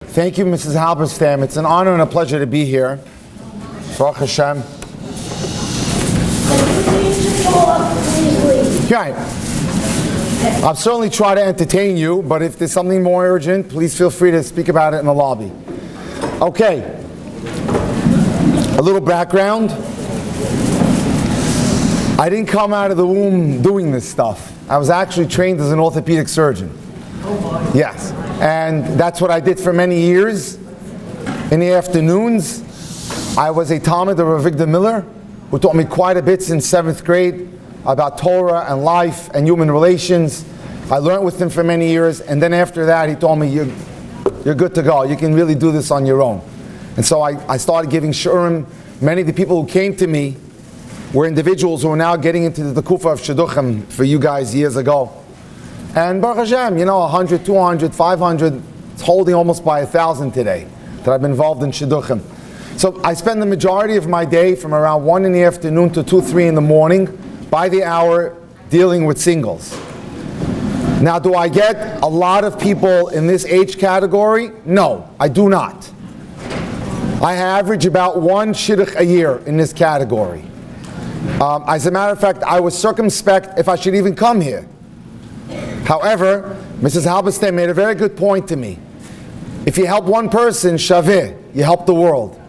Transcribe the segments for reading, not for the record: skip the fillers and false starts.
Thank you, Mrs. Halberstam. It's an honor and a pleasure to be here. Baruch Hashem. Okay. I'll certainly try to entertain you, but if there's something more urgent, please feel free to speak about it in the lobby. Okay. A little background. I didn't come out of the womb doing this stuff. I was actually trained as an orthopedic surgeon. Yes. And that's what I did for many years. In the afternoons, I was a Talmud of Rabbi Miller, who taught me quite a bit since 7th grade about Torah and life and human relations. I learned with him for many years, and then after that he told me, you're good to go. You can really do this on your own. And so I started giving shurim. Many of the people who came to me were individuals who are now getting into the kufa of shidduchim for you guys years ago. And Baruch Hashem, 100, 200, 500, it's holding almost by 1,000 today that I've been involved in shidduchim. So I spend the majority of my day from around 1 in the afternoon to 2, 3 in the morning, by the hour, dealing with singles. Now, do I get a lot of people in this age category? No, I do not. I average about 1 shidduch a year in this category. As a matter of fact, I was circumspect if I should even come here. However, Mrs. Halberstam made a very good point to me. If you help one person, shaveh, you help the world.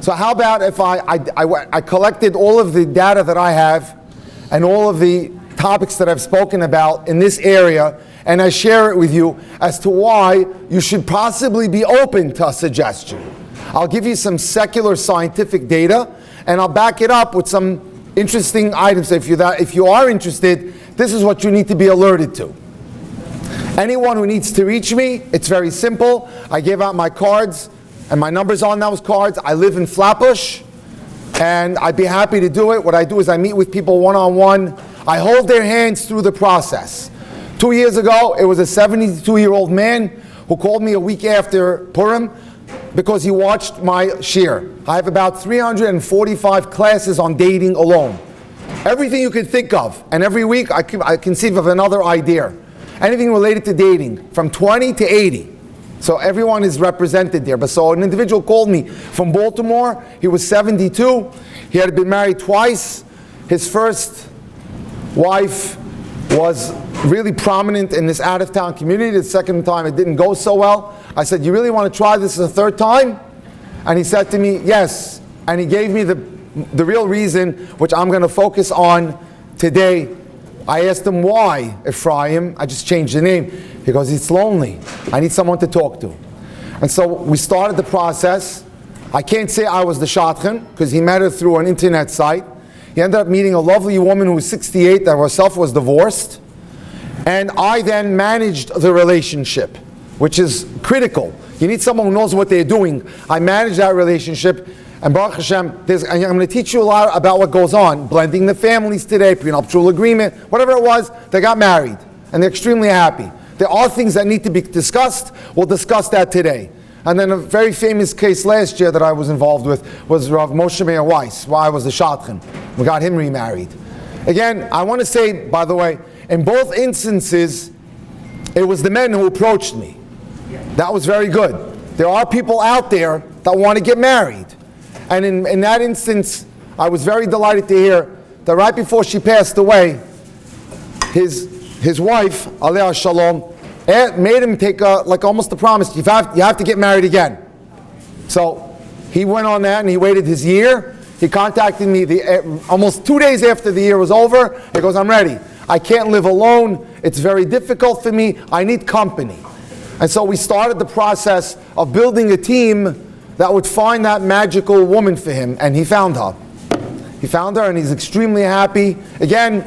So how about if I collected all of the data that I have and all of the topics that I've spoken about in this area, and I share it with you as to why you should possibly be open to a suggestion. I'll give you some secular scientific data, and I'll back it up with some interesting items. If you are interested, this is what you need to be alerted to. Anyone who needs to reach me, it's very simple. I give out my cards and my numbers on those cards. I live in Flatbush, and I'd be happy to do it. What I do is I meet with people one-on-one. I hold their hands through the process. 2 years ago, it was a 72-year-old man who called me a week after Purim because he watched my shir. I have about 345 classes on dating alone. Everything you can think of. And every week I conceive of another idea. Anything related to dating, from 20 to 80. So everyone is represented there. But so an individual called me from Baltimore. He was 72. He had been married twice. His first wife was really prominent in this out-of-town community. The second time it didn't go so well. I said, you really want to try this a third time? And he said to me, yes. And he gave me the real reason, which I'm going to focus on today. I asked him why, Ephraim. I just changed the name. He goes, it's lonely. I need someone to talk to. And so we started the process. I can't say I was the shadchan, because he met her through an internet site. He ended up meeting a lovely woman who was 68 that herself was divorced. And I then managed the relationship, which is critical. You need someone who knows what they're doing. I managed that relationship. And Baruch Hashem, I'm going to teach you a lot about what goes on. Blending the families today, prenuptial agreement, whatever it was, they got married. And they're extremely happy. There are things that need to be discussed. We'll discuss that today. And then a very famous case last year that I was involved with was Rav Moshe Meir Weiss, while I was the shadchan. We got him remarried. Again, I want to say, by the way, in both instances, it was the men who approached me. That was very good. There are people out there that want to get married. And in that instance, I was very delighted to hear that right before she passed away, his wife, Aliyah Shalom, made him take almost a promise. You have to get married again. So he went on that and he waited his year. He contacted me almost 2 days after the year was over. He goes, I'm ready. I can't live alone. It's very difficult for me. I need company. And so we started the process of building a team that would find that magical woman for him, and he found her. He found her, and he's extremely happy. Again,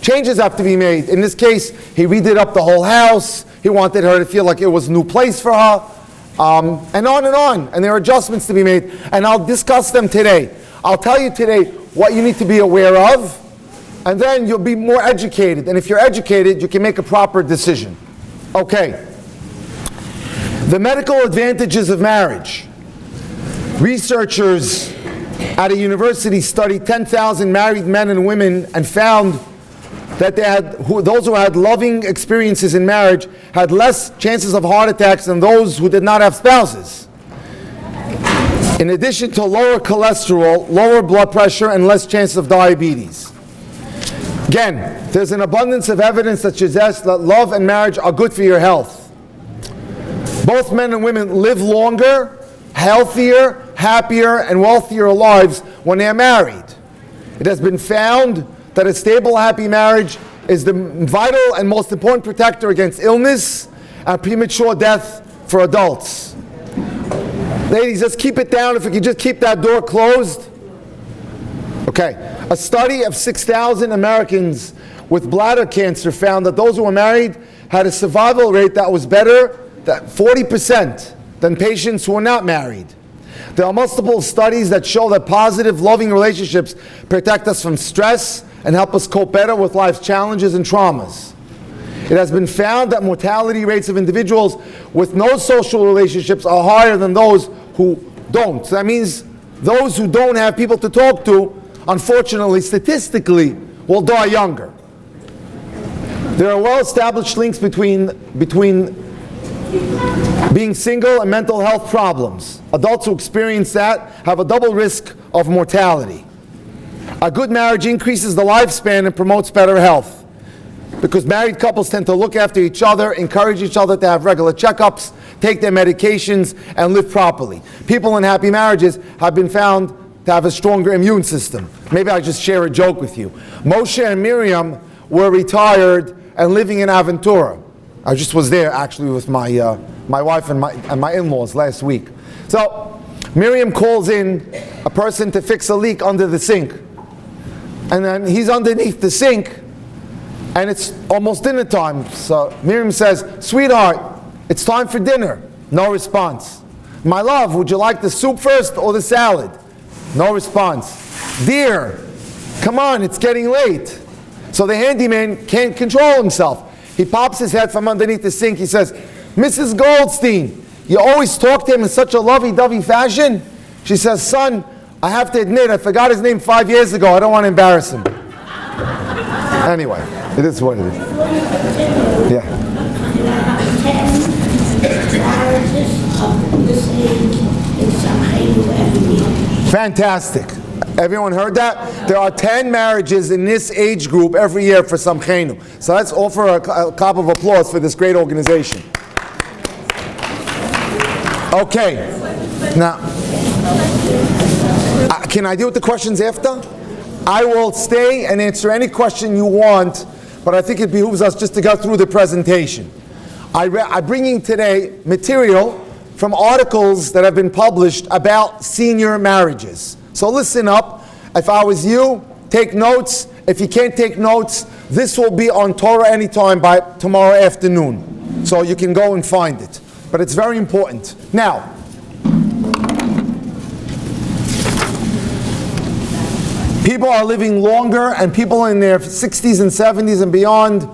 changes have to be made. In this case, he redid up the whole house. He wanted her to feel like it was a new place for her, and on and on. And there are adjustments to be made, and I'll discuss them today. I'll tell you today what you need to be aware of, and then you'll be more educated. And if you're educated, you can make a proper decision. Okay. The medical advantages of marriage. Researchers at a university studied 10,000 married men and women and found that those who had loving experiences in marriage had less chances of heart attacks than those who did not have spouses. In addition to lower cholesterol, lower blood pressure, and less chances of diabetes. Again, there's an abundance of evidence that suggests that love and marriage are good for your health. Both men and women live longer, healthier, happier, and wealthier lives when they are married. It has been found that a stable, happy marriage is the vital and most important protector against illness and premature death for adults. Ladies, just keep it down. If you can just keep that door closed. Okay. A study of 6,000 Americans with bladder cancer found that those who were married had a survival rate that was better, that 40%, than patients who were not married. There are multiple studies that show that positive, loving relationships protect us from stress and help us cope better with life's challenges and traumas. It has been found that mortality rates of individuals with no social relationships are higher than those who don't. So that means those who don't have people to talk to, unfortunately, statistically, will die younger. There are well-established links between being single and mental health problems. Adults who experience that have a double risk of mortality. A good marriage increases the lifespan and promotes better health, because married couples tend to look after each other, encourage each other to have regular checkups, take their medications, and live properly. People in happy marriages have been found to have a stronger immune system. Maybe I just share a joke with you. Moshe and Miriam were retired and living in Aventura. I just was there actually with my wife and my in-laws last week. So Miriam calls in a person to fix a leak under the sink. And then he's underneath the sink and it's almost dinner time. So Miriam says, "Sweetheart, it's time for dinner." No response. "My love, would you like the soup first or the salad?" No response. "Dear, come on, it's getting late." So the handyman can't control himself. He pops his head from underneath the sink. He says, "Mrs. Goldstein, you always talk to him in such a lovey-dovey fashion?" She says, "Son, I have to admit, I forgot his name 5 years ago. I don't want to embarrass him." Anyway, it is what it is. Yeah. Fantastic. Everyone heard that? There are 10 marriages in this age group every year for Samchenu. So let's offer a clap of applause for this great organization. Okay. Now, can I deal with the questions after? I will stay and answer any question you want, but I think it behooves us just to go through the presentation. I'm bringing today material from articles that have been published about senior marriages. So listen up. If I was you, take notes. If you can't take notes, this will be on Torah Anytime by tomorrow afternoon. So you can go and find it. But it's very important. Now, people are living longer, and people in their 60s and 70s and beyond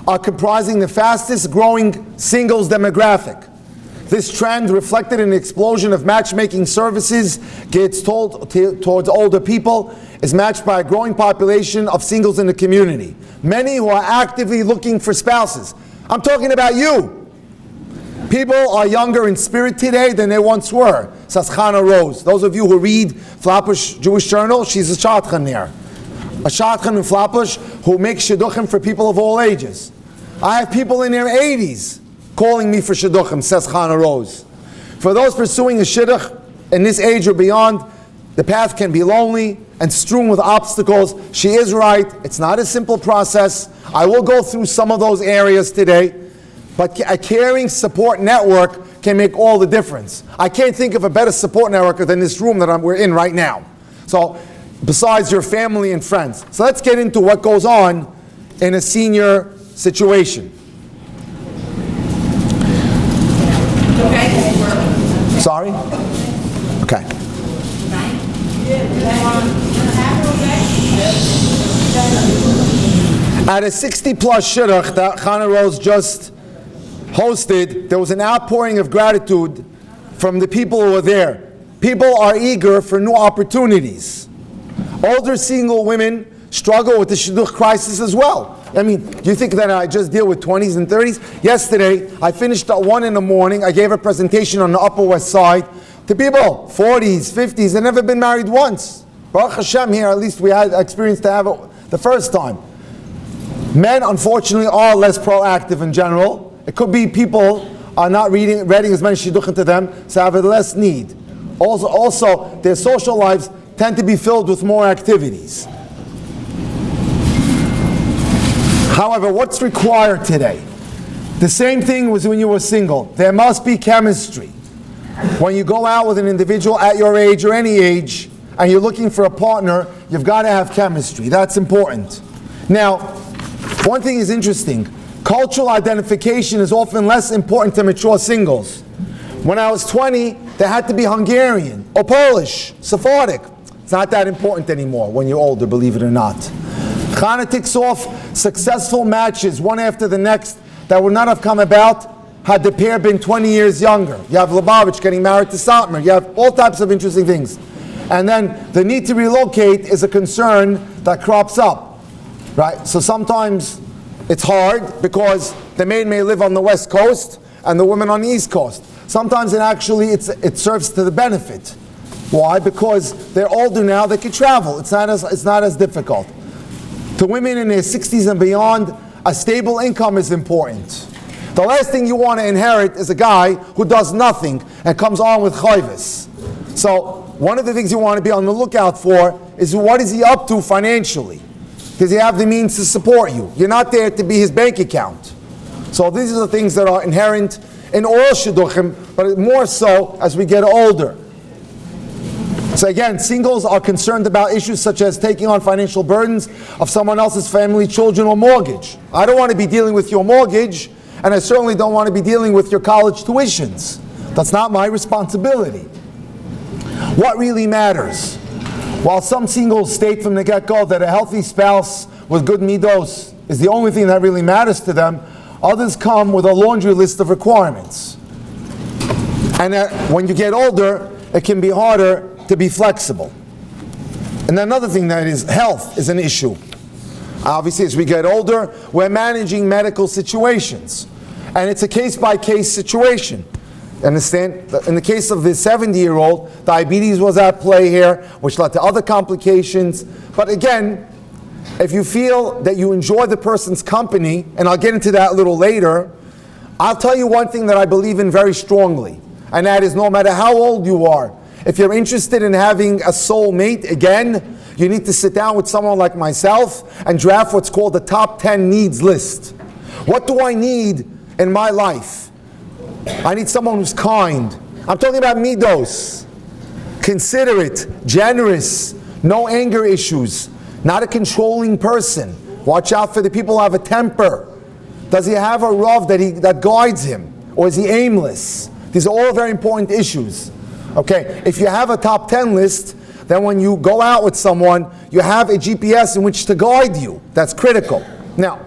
are comprising the fastest growing singles demographic. This trend, reflected in the explosion of matchmaking services geared towards older people, is matched by a growing population of singles in the community. Many who are actively looking for spouses. I'm talking about you. People are younger in spirit today than they once were, says Chana Rose. Those of you who read Flatbush Jewish Journal, she's a shadchan there. A shadchan in Flatbush who makes shidduchim for people of all ages. I have people in their 80s calling me for shidduchim, says Chana Rose. For those pursuing a shidduch in this age or beyond, the path can be lonely and strewn with obstacles. She is right. It's not a simple process. I will go through some of those areas today. But a caring support network can make all the difference. I can't think of a better support network than this room that we're in right now. So, besides your family and friends. So let's get into what goes on in a senior situation. Sorry? Okay. At a 60-plus shidduch that Chana Rose just hosted, there was an outpouring of gratitude from the people who were there. People are eager for new opportunities. Older single women struggle with the shidduch crisis as well. I mean, do you think that I just deal with 20s and 30s? Yesterday, I finished at 1 in the morning. I gave a presentation on the Upper West Side to people, 40s, 50s, they've never been married once. Baruch Hashem, here at least we had experience to have it the first time. Men, unfortunately, are less proactive in general. It could be people are not reading as many shidduchim to them, so have less need. Also, their social lives tend to be filled with more activities. However, what's required today? The same thing was when you were single. There must be chemistry. When you go out with an individual at your age or any age, and you're looking for a partner, you've got to have chemistry. That's important. Now, one thing is interesting. Cultural identification is often less important to mature singles. When I was 20, they had to be Hungarian or Polish, Sephardic. It's not that important anymore when you're older, believe it or not. Chana ticks off successful matches, one after the next, that would not have come about had the pair been 20 years younger. You have Lubavitch getting married to Satmar. You have all types of interesting things. And then the need to relocate is a concern that crops up, right? So sometimes it's hard because the man may live on the West Coast and the woman on the East Coast. Sometimes it serves to the benefit. Why? Because they're older now, they can travel. It's not as difficult. To women in their 60s and beyond, a stable income is important. The last thing you want to inherit is a guy who does nothing and comes on with chayvus. So one of the things you want to be on the lookout for is what is he up to financially? Does he have the means to support you? You're not there to be his bank account. So these are the things that are inherent in all shidduchim, but more so as we get older. So again, singles are concerned about issues such as taking on financial burdens of someone else's family, children, or mortgage. I don't want to be dealing with your mortgage, and I certainly don't want to be dealing with your college tuitions. That's not my responsibility. What really matters? While some singles state from the get-go that a healthy spouse with good midos is the only thing that really matters to them, others come with a laundry list of requirements. And when you get older, it can be harder to be flexible. And another thing that is health is an issue. Obviously, as we get older, we're managing medical situations. And it's a case-by-case situation. Understand? In the case of the 70-year-old, diabetes was at play here, which led to other complications. But again, if you feel that you enjoy the person's company, and I'll get into that a little later, I'll tell you one thing that I believe in very strongly, and that is no matter how old you are, if you're interested in having a soul mate, again, you need to sit down with someone like myself and draft what's called the top 10 needs list. What do I need in my life? I need someone who's kind. I'm talking about midos. Considerate, generous, no anger issues, not a controlling person. Watch out for the people who have a temper. Does he have a rav that guides him? Or is he aimless? These are all very important issues. Okay, if you have a top 10 list, then when you go out with someone, you have a GPS in which to guide you. That's critical. Now,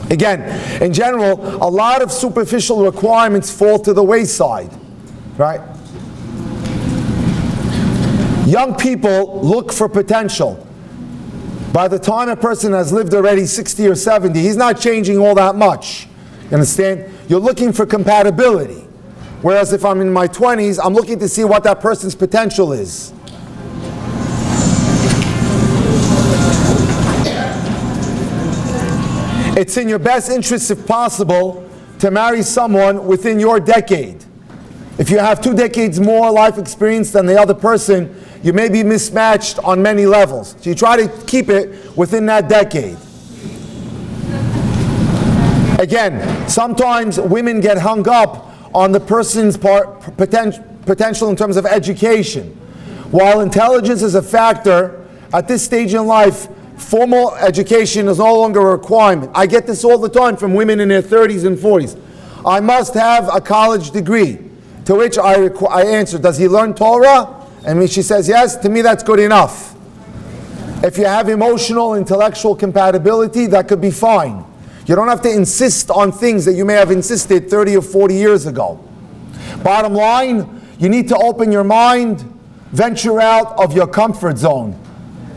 again, in general, a lot of superficial requirements fall to the wayside, right? Young people look for potential. By the time a person has lived already 60 or 70, he's not changing all that much. You understand? You're looking for compatibility. Whereas if I'm in my 20s, I'm looking to see what that person's potential is. It's in your best interest, if possible, to marry someone within your decade. If you have 2 decades more life experience than the other person, you may be mismatched on many levels. So you try to keep it within that decade. Again, sometimes women get hung up on the person's potential in terms of education. While intelligence is a factor, at this stage in life, formal education is no longer a requirement. I get this all the time from women in their 30s and 40s. I must have a college degree. To which I answer, does he learn Torah? And when she says yes, to me that's good enough. If you have emotional, intellectual compatibility, that could be fine. You don't have to insist on things that you may have insisted 30 or 40 years ago. Bottom line, you need to open your mind, venture out of your comfort zone.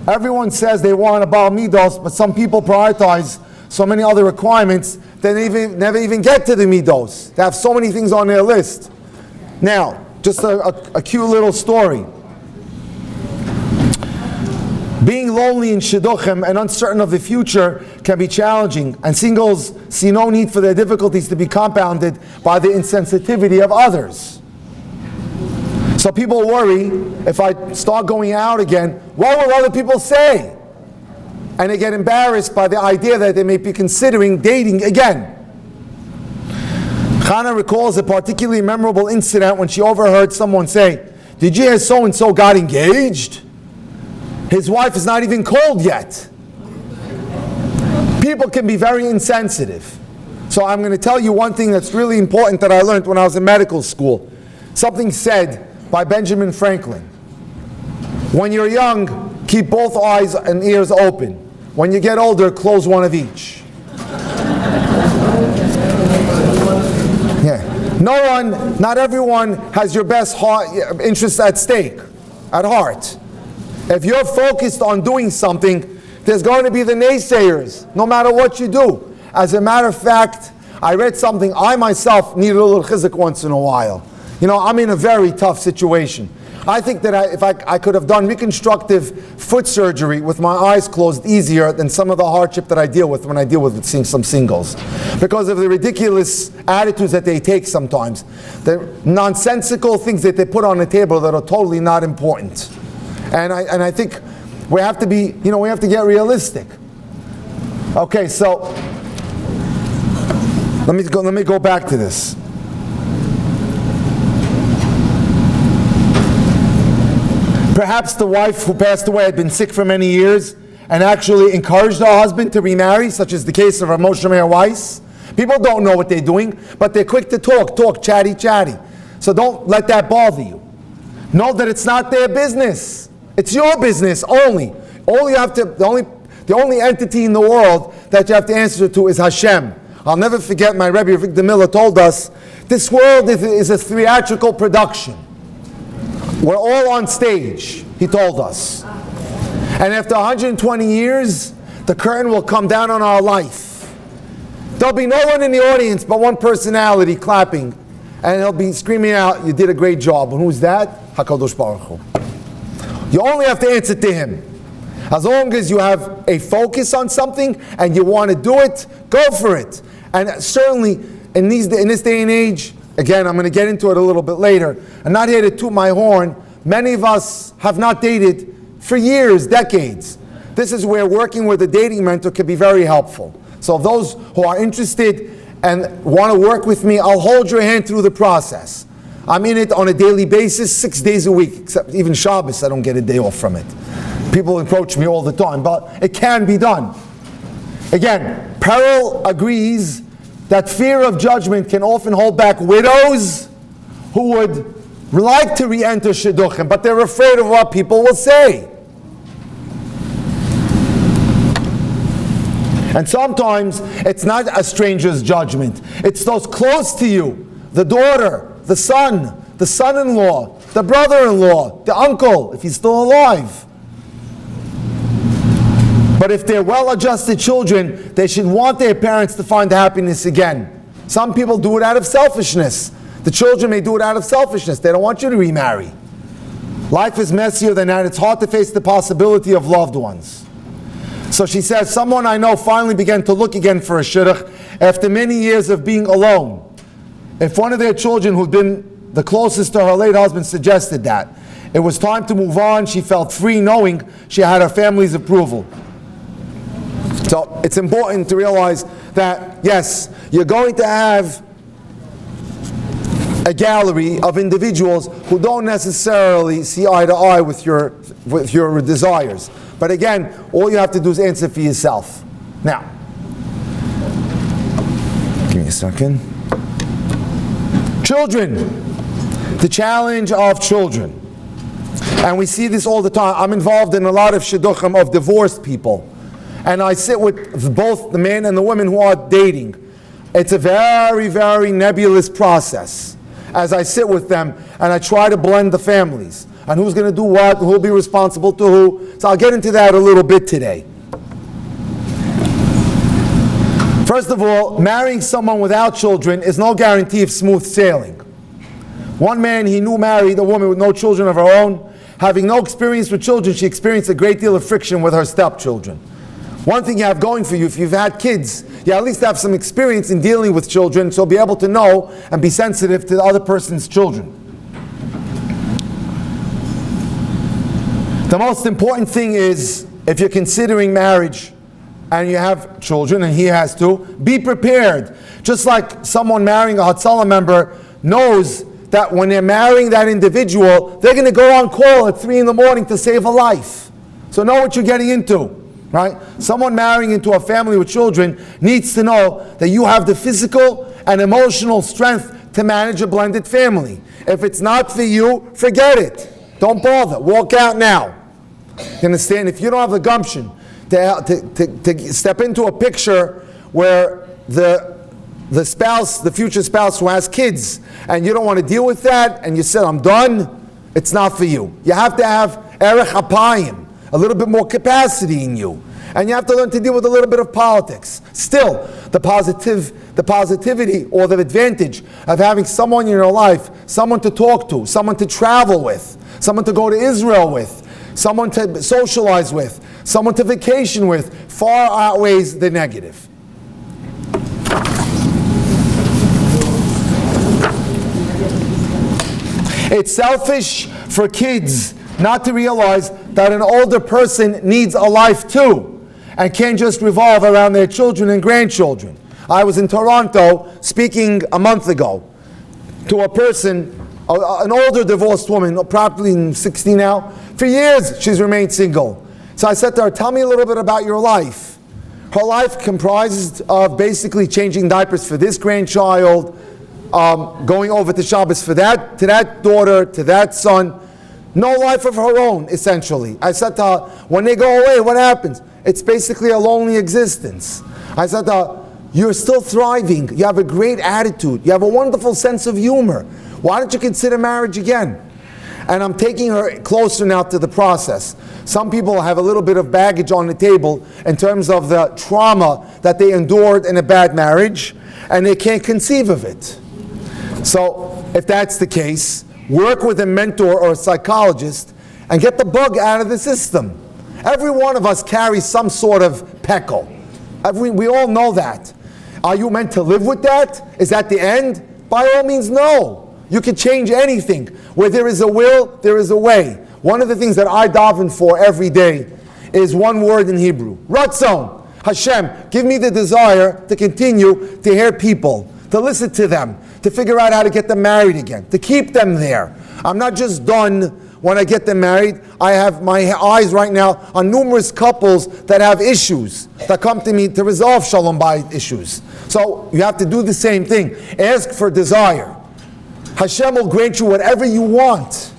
Everyone says they want a Baal Midos, but some people prioritize so many other requirements that they never even get to the Midos. They have so many things on their list. Now, just a cute little story. Being lonely in Shidduchim and uncertain of the future can be challenging, and singles see no need for their difficulties to be compounded by the insensitivity of others. So people worry, if I start going out again, what will other people say? And they get embarrassed by the idea that they may be considering dating again. Chana recalls a particularly memorable incident when she overheard someone say, "Did you hear so-and-so got engaged? His wife is not even cold yet." People can be very insensitive. So I'm going to tell you one thing that's really important that I learned when I was in medical school. Something said by Benjamin Franklin. When you're young, keep both eyes and ears open. When you get older, close one of each. Yeah. Not everyone has your best interest at stake, at heart. If you're focused on doing something, there's going to be the naysayers, no matter what you do. As a matter of fact, I read something, I myself need a little chizuk once in a while. You know, I'm in a very tough situation. I think that if I could have done reconstructive foot surgery with my eyes closed easier than some of the hardship that I deal with when I deal with seeing some singles. Because of the ridiculous attitudes that they take sometimes. The nonsensical things that they put on the table that are totally not important. And I think we have to be, we have to get realistic. Okay, so let me go back to this. Perhaps the wife who passed away had been sick for many years and actually encouraged her husband to remarry, such as the case of Moshe Meir Weiss. People don't know what they're doing, but they're quick to talk, chatty. So don't let that bother you. Know that it's not their business. It's your business only. The only entity in the world that you have to answer to is Hashem. I'll never forget my Rabbi Victor Miller told us, this world is a theatrical production. We're all on stage, he told us. And after 120 years, the curtain will come down on our life. There'll be no one in the audience but one personality clapping. And he'll be screaming out, "You did a great job." And who's that? HaKadosh Baruch Hu. You only have to answer to him. As long as you have a focus on something and you want to do it, go for it. And certainly in this day and age, again, I'm going to get into it a little bit later. I'm not here to toot my horn. Many of us have not dated for years, decades. This is where working with a dating mentor can be very helpful. So those who are interested and want to work with me, I'll hold your hand through the process. I'm in it on a daily basis, 6 days a week, except even Shabbos, I don't get a day off from it. People approach me all the time, but it can be done. Again, Perel agrees that fear of judgment can often hold back widows who would like to re-enter Shidduchim, but they're afraid of what people will say. And sometimes it's not a stranger's judgment. It's those close to you, the daughter, the son-in-law, the brother-in-law, the uncle, if he's still alive. But if they're well-adjusted children, they should want their parents to find happiness again. Some people do it out of selfishness. The children may do it out of selfishness. They don't want you to remarry. Life is messier than that. It's hard to face the possibility of loved ones. So she says, someone I know finally began to look again for a shidduch after many years of being alone. If one of their children who'd been the closest to her late husband suggested that, it was time to move on. She felt free knowing she had her family's approval. So it's important to realize that, yes, you're going to have a gallery of individuals who don't necessarily see eye to eye with your desires. But again, all you have to do is answer for yourself. Now, give me a second. Children. The challenge of children. And we see this all the time. I'm involved in a lot of shidduchim of divorced people. And I sit with both the men and the women who are dating. It's a very, very nebulous process. as I sit with them and I try to blend the families. And who's going to do what, who will be responsible to who. So I'll get into that a little bit today. First of all, marrying someone without children is no guarantee of smooth sailing. One man he knew married a woman with no children of her own. Having no experience with children, she experienced a great deal of friction with her stepchildren. One thing you have going for you, if you've had kids, you at least have some experience in dealing with children, so be able to know and be sensitive to the other person's children. The most important thing is, if you're considering marriage and you have children, and he has to, be prepared. Just like someone marrying a Hatzalah member knows that when they're marrying that individual, they're going to go on call at 3 in the morning to save a life. So know what you're getting into, right? Someone marrying into a family with children needs to know that you have the physical and emotional strength to manage a blended family. If it's not for you, forget it. Don't bother. Walk out now. You understand? If you don't have the gumption to step into a picture where the spouse, the future spouse who has kids, and you don't want to deal with that, and you said, I'm done, it's not for you. You have to have erech apayim, a little bit more capacity in you. And you have to learn to deal with a little bit of politics. Still, the positivity or the advantage of having someone in your life, someone to talk to, someone to travel with, someone to go to Israel with, someone to socialize with, someone to vacation with, far outweighs the negative. It's selfish for kids not to realize that an older person needs a life too, and can't just revolve around their children and grandchildren. I was in Toronto speaking a month ago to a person, an older divorced woman, probably 60 now. For years she's remained single. So I said to her, tell me a little bit about your life. Her life comprises of basically changing diapers for this grandchild, going over to Shabbos for that, to that daughter, to that son. No life of her own, essentially. I said to her, when they go away, what happens? It's basically a lonely existence. I said to her, you're still thriving. You have a great attitude. You have a wonderful sense of humor. Why don't you consider marriage again? And I'm taking her closer now to the process. Some people have a little bit of baggage on the table in terms of the trauma that they endured in a bad marriage, and they can't conceive of it. So, if that's the case, work with a mentor or a psychologist and get the bug out of the system. Every one of us carries some sort of peckle. We all know that. Are you meant to live with that? Is that the end? By all means, no. You can change anything. Where there is a will, there is a way. One of the things that I daven for every day is one word in Hebrew. Ratzon. Hashem, give me the desire to continue to hear people, to listen to them, to figure out how to get them married again, to keep them there. I'm not just done when I get them married. I have my eyes right now on numerous couples that have issues, that come to me to resolve Shalom Bayit issues. So you have to do the same thing. Ask for desire. Hashem will grant you whatever you want.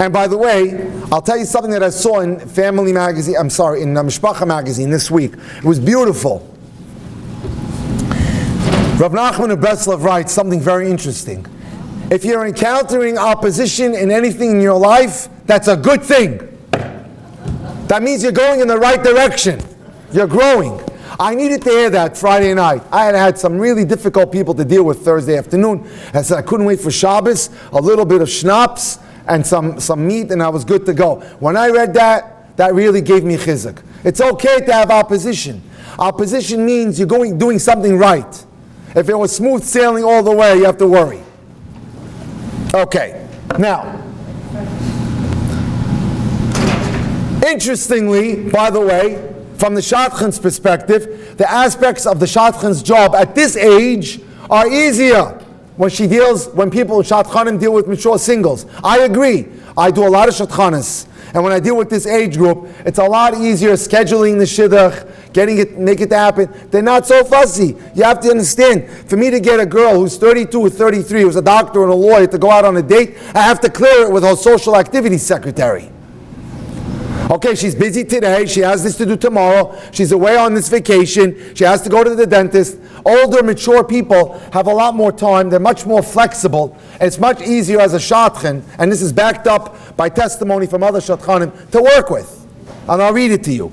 And by the way, I'll tell you something that I saw in Family Magazine, in Mishpacha Magazine this week. It was beautiful. Rav Nachman of Breslov writes something very interesting. If you're encountering opposition in anything in your life, that's a good thing. That means you're going in the right direction. You're growing. I needed to hear that Friday night. I had some really difficult people to deal with Thursday afternoon. I said I couldn't wait for Shabbos, a little bit of schnapps and some meat, and I was good to go. When I read that, that really gave me chizuk. It's okay to have opposition. Opposition means you're doing something right. If it was smooth sailing all the way, you have to worry. Okay, now, interestingly, by the way, from the shadchan's perspective, the aspects of the shadchan's job at this age are easier when people shadchanim deal with mature singles. I agree. I do a lot of shadchanas, and when I deal with this age group, it's a lot easier scheduling the shidduch, make it happen. They're not so fussy. You have to understand, for me to get a girl who's 32 or 33, who's a doctor and a lawyer, to go out on a date, I have to clear it with her social activity secretary. Okay, she's busy today, she has this to do tomorrow, she's away on this vacation, she has to go to the dentist. Older, mature people have a lot more time, they're much more flexible, and it's much easier as a shadchan, and this is backed up by testimony from other shadchanim, to work with. And I'll read it to you.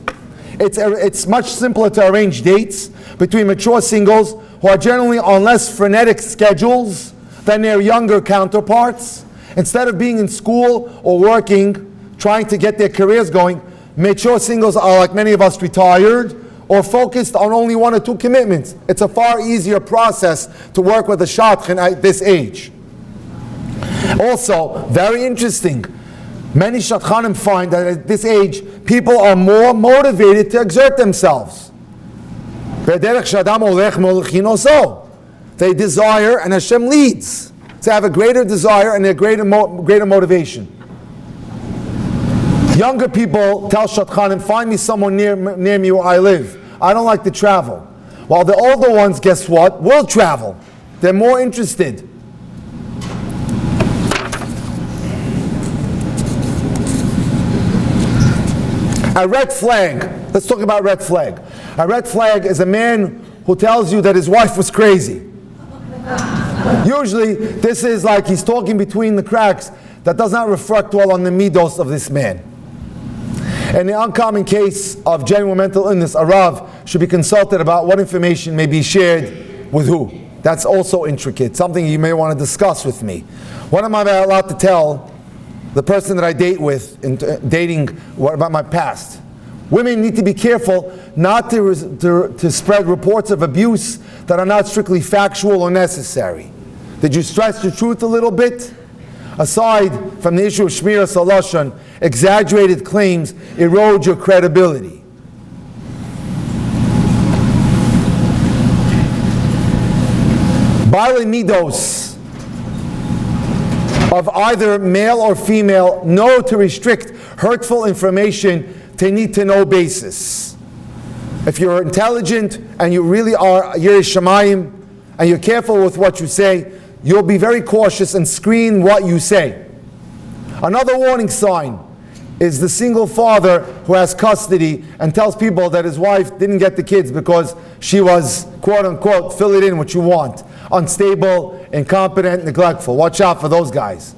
It's much simpler to arrange dates between mature singles who are generally on less frenetic schedules than their younger counterparts. Instead of being in school or working, trying to get their careers going, mature singles are, like many of us, retired or focused on only one or two commitments. It's a far easier process to work with a shadchan at this age. Also, very interesting, many shadchanim find that at this age, people are more motivated to exert themselves. They desire, and Hashem leads, to have a greater desire and a greater motivation. Younger people tell shadchanim, find me someone near me where I live. I don't like to travel. While the older ones, guess what? Will travel. They're more interested. A red flag. Let's talk about red flag. A red flag is a man who tells you that his wife was crazy. Usually, this is like he's talking between the cracks. That does not reflect well on the midos of this man. In the uncommon case of genuine mental illness, a Rav should be consulted about what information may be shared with who. That's also intricate, something you may want to discuss with me. What am I allowed to tell the person that I date with in dating about my past? Women need to be careful not to spread reports of abuse that are not strictly factual or necessary. Did you stress the truth a little bit? Aside from the issue of Shmiras HaLashon, exaggerated claims erode your credibility. Baalei midos of either male or female know to restrict hurtful information to need-to-know basis. If you're intelligent and you really are Yirei Shamayim and you're careful with what you say, you'll be very cautious and screen what you say. Another warning sign is the single father who has custody and tells people that his wife didn't get the kids because she was, quote unquote, fill it in what you want, unstable, incompetent, neglectful. Watch out for those guys.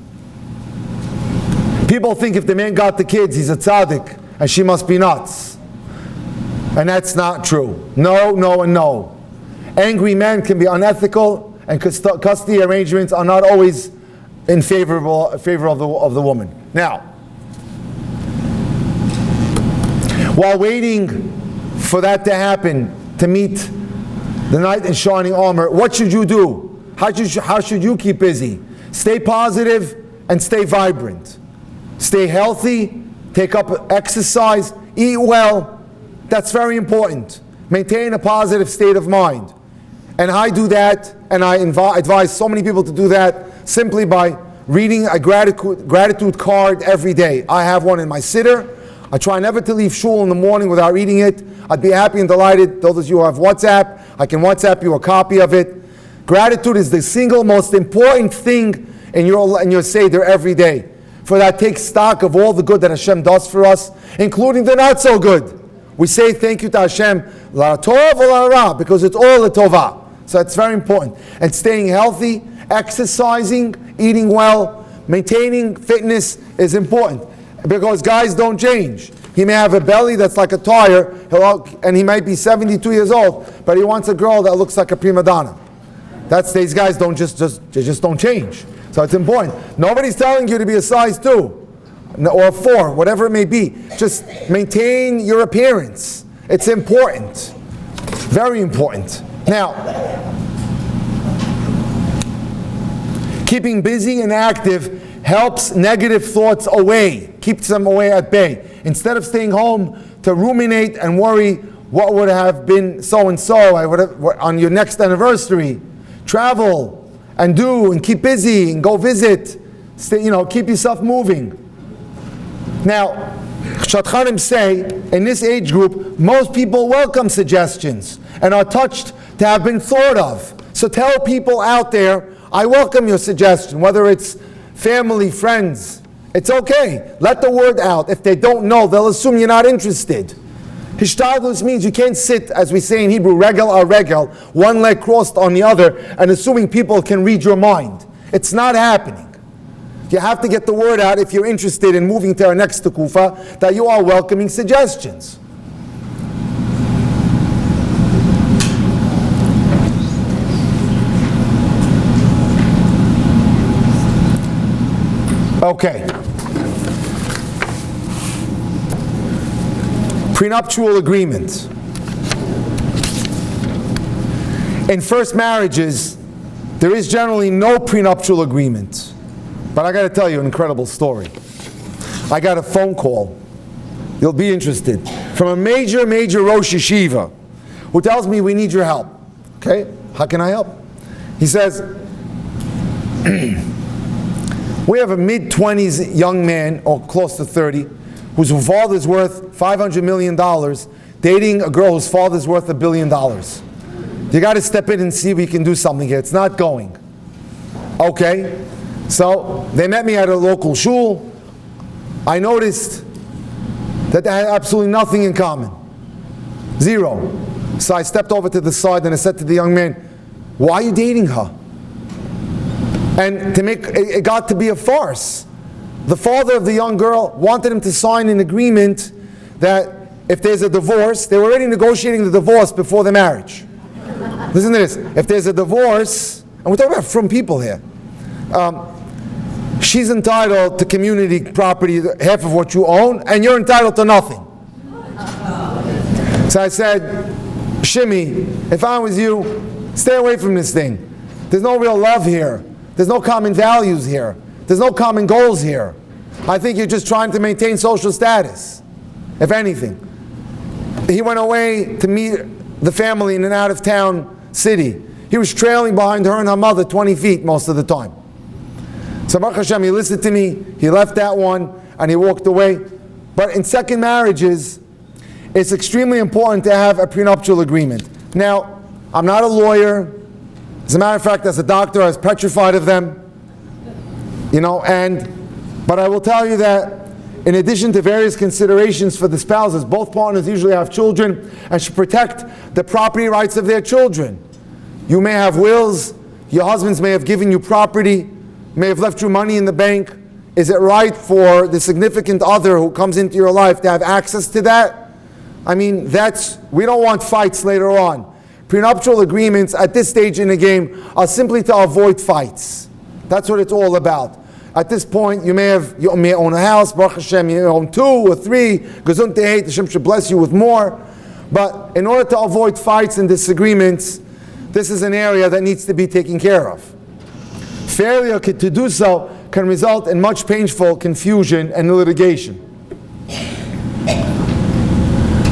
People think if the man got the kids, he's a tzaddik and she must be nuts. And that's not true. No, no, and no. Angry men can be unethical, and custody arrangements are not always in favor of the woman. Now, while waiting for that to happen, to meet the knight in shining armor, what should you do? How should you keep busy? Stay positive and stay vibrant. Stay healthy, take up exercise, eat well. That's very important. Maintain a positive state of mind. And I do that, and I advise so many people to do that simply by reading a gratitude card every day. I have one in my siddur. I try never to leave shul in the morning without reading it. I'd be happy and delighted. Those of you who have WhatsApp, I can WhatsApp you a copy of it. Gratitude is the single most important thing in your seder every day. For that takes stock of all the good that Hashem does for us, including the not so good. We say thank you to Hashem, la tov or la ra, because it's all la tova. So it's very important. And staying healthy, exercising, eating well, maintaining fitness is important. Because guys don't change. He may have a belly that's like a tire, and he might be 72 years old, but he wants a girl that looks like a prima donna. These guys don't just don't change. So it's important. Nobody's telling you to be a size 2 or 4, whatever it may be. Just maintain your appearance. It's important. Very important. Now, keeping busy and active helps negative thoughts away, keeps them away at bay. Instead of staying home to ruminate and worry what would have been so-and-so on your next anniversary, travel and do and keep busy and go visit. Keep yourself moving. Now, Shadchanim say, in this age group, most people welcome suggestions and are touched to have been thought of. So tell people out there, I welcome your suggestion, whether it's family, friends, It's okay. Let the word out. If they don't know, they'll assume you're not interested. Hishtadlus means you can't sit, as we say in Hebrew, regel a regel, one leg crossed on the other, and assuming people can read your mind. It's not happening. You have to get the word out if you're interested in moving to our next Kufa, that you are welcoming suggestions. Okay. Prenuptial agreement. In first marriages, there is generally no prenuptial agreement. But I got to tell you an incredible story. I got a phone call, you'll be interested, from a major Rosh Yeshiva who tells me, we need your help. Okay, how can I help? He says, we have a mid-20s young man, or close to 30, whose father's worth $500 million, dating a girl whose father's worth $1 billion. You got to step in and see if we can do something here. It's not going. Okay. So they met me at a local shul. I noticed that they had absolutely nothing in common. Zero. So I stepped over to the side and I said to the young man, why are you dating her? And to make it got to be a farce. The father of the young girl wanted him to sign an agreement that if there's a divorce, they were already negotiating the divorce before the marriage. Listen to this. If there's a divorce, and we're talking about from people here, she's entitled to community property, half of what you own, and you're entitled to nothing. So I said, Shimmy, if I was you, stay away from this thing. There's no real love here. There's no common values here. There's no common goals here. I think you're just trying to maintain social status, if anything. He went away to meet the family in an out-of-town city. He was trailing behind her and her mother 20 feet most of the time. So Baruch Hashem, he listened to me, he left that one, and he walked away. But in second marriages, it's extremely important to have a prenuptial agreement. Now, I'm not a lawyer. As a matter of fact, as a doctor, I was petrified of them. But I will tell you that in addition to various considerations for the spouses, both partners usually have children and should protect the property rights of their children. You may have wills, your husbands may have given you property, may have left you money in the bank. Is it right for the significant other who comes into your life to have access to that? I mean, we don't want fights later on. Prenuptial agreements at this stage in the game are simply to avoid fights. That's what it's all about. At this point, you may own a house, Baruch Hashem, you own 2 or 3, Gesund Tehet, Hashem should bless you with more. But in order to avoid fights and disagreements, this is an area that needs to be taken care of. Failure to do so can result in much painful confusion and litigation.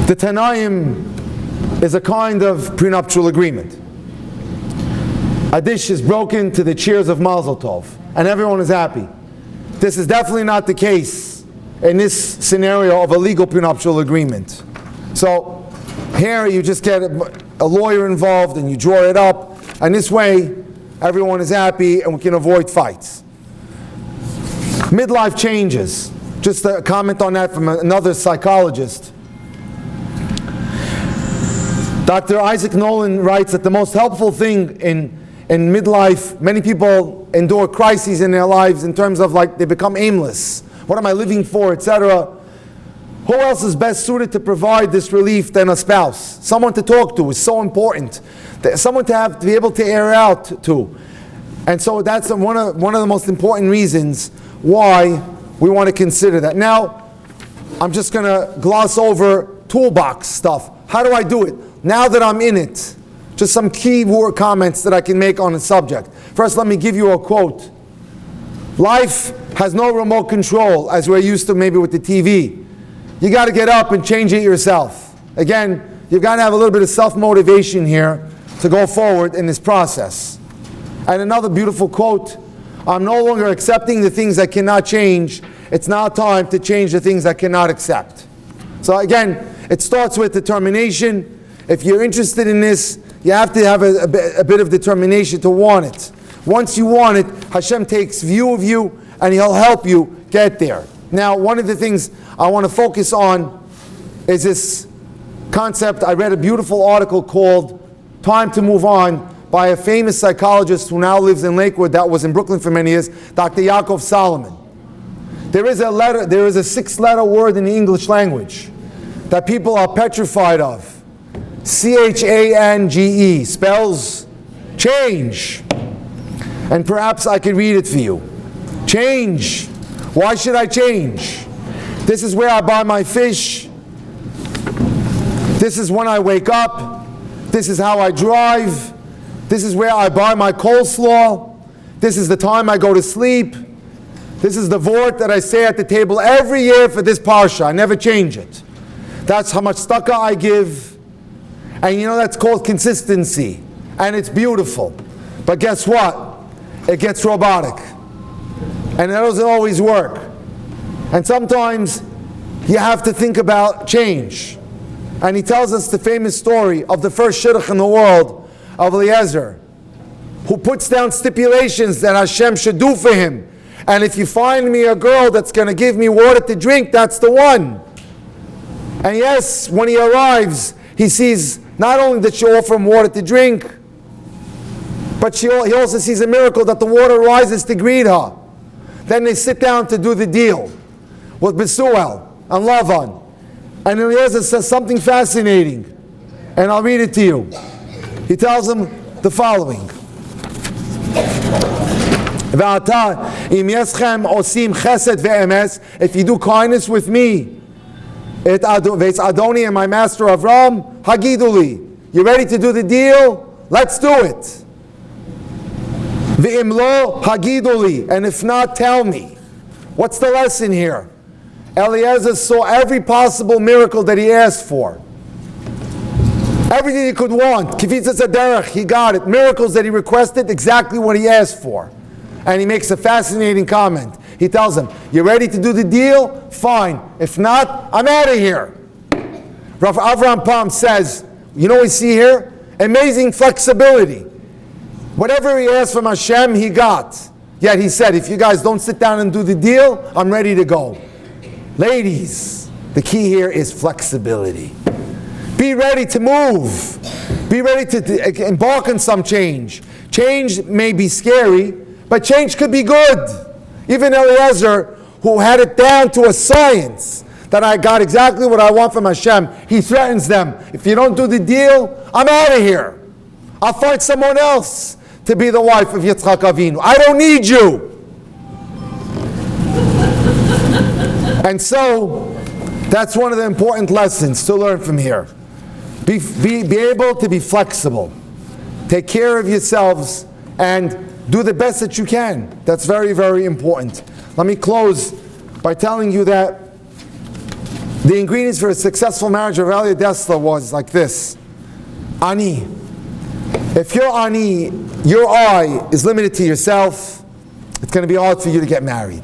The Tanaim is a kind of prenuptial agreement. A dish is broken to the cheers of Mazel Tov, and everyone is happy. This is definitely not the case in this scenario of a legal prenuptial agreement. So here you just get a lawyer involved and you draw it up, and this way everyone is happy and we can avoid fights. Midlife changes. Just a comment on that from another psychologist. Dr. Isaac Nolan writes that the most helpful thing in midlife, many people endure crises in their lives in terms of like they become aimless. What am I living for, etc. Who else is best suited to provide this relief than a spouse? Someone to talk to is so important. Someone to be able to air out to. And so that's one of the most important reasons why we want to consider that. Now, I'm just going to gloss over toolbox stuff. How do I do it? Now that I'm in it, just some key word comments that I can make on the subject. First, let me give you a quote. Life has no remote control as we're used to maybe with the TV. You got to get up and change it yourself. Again, you've got to have a little bit of self-motivation here to go forward in this process. And another beautiful quote, I'm no longer accepting the things I cannot change. It's now time to change the things I cannot accept. So again, it starts with determination. If you're interested in this, you have to have a bit of determination to want it. Once you want it, Hashem takes view of you and He'll help you get there. Now, one of the things I want to focus on is this concept. I read a beautiful article called Time to Move On by a famous psychologist who now lives in Lakewood, that was in Brooklyn for many years, Dr. Yaakov Solomon. There is a 6-letter word in the English language that people are petrified of. C-H-A-N-G-E, spells change. And perhaps I could read it for you. Change. Why should I change? This is where I buy my fish. This is when I wake up. This is how I drive. This is where I buy my coleslaw. This is the time I go to sleep. This is the vort that I say at the table every year for this parsha. I never change it. That's how much tzedakah I give. And you know, that's called consistency. And it's beautiful. But guess what? It gets robotic. And it doesn't always work. And sometimes you have to think about change. And he tells us the famous story of the first shidduch in the world, of Eliezer, who puts down stipulations that Hashem should do for him. And if you find me a girl that's going to give me water to drink, that's the one. And yes, when he arrives, he sees not only that she offer him water to drink, but he also sees a miracle that the water rises to greet her. Then they sit down to do the deal with Besuel and Lavan. And Eliezer says something fascinating. And I'll read it to you. He tells him the following. If you do kindness with me, it's Adoni and my master Avram, Hagiduli. You ready to do the deal? Let's do it. V'imlo Hagiduli. And if not, tell me. What's the lesson here? Eliezer saw every possible miracle that he asked for. Everything he could want. Kifitzas Aderech, he got it. Miracles that he requested, exactly what he asked for. And he makes a fascinating comment. He tells him, you ready to do the deal? Fine. If not, I'm out of here. Rav Avram Pam says, you know what we see here? Amazing flexibility. Whatever he asked from Hashem, he got. Yet he said, if you guys don't sit down and do the deal, I'm ready to go. Ladies, the key here is flexibility. Be ready to move. Be ready to embark on some change. Change may be scary, but change could be good. Even Eliezer, who had it down to a science, that I got exactly what I want from Hashem, he threatens them. If you don't do the deal, I'm out of here. I'll find someone else to be the wife of Yitzchak Avinu. I don't need you. And so, that's one of the important lessons to learn from here. Be able to be flexible. Take care of yourselves and do the best that you can. That's very, very important. Let me close by telling you that the ingredients for a successful marriage of Elia Dessler was like this. Ani. If you're ani, your eye is limited to yourself, it's going to be hard for you to get married.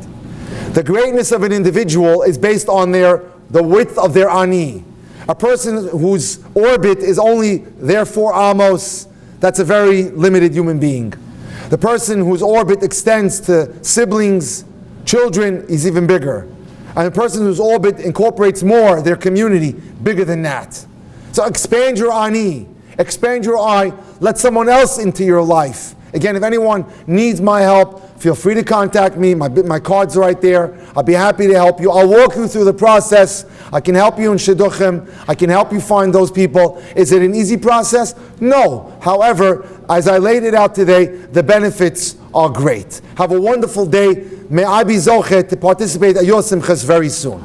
The greatness of an individual is based on the width of their ani. A person whose orbit is only their 4 amos, that's a very limited human being. The person whose orbit extends to siblings, children, is even bigger. And the person whose orbit incorporates more, their community, bigger than that. So expand your ani, expand your eye, let someone else into your life. Again, if anyone needs my help, feel free to contact me. My card's right there. I'll be happy to help you. I'll walk you through the process. I can help you in shidduchim. I can help you find those people. Is it an easy process? No. However, as I laid it out today, the benefits are great. Have a wonderful day. May I be zochet to participate at your simchas very soon.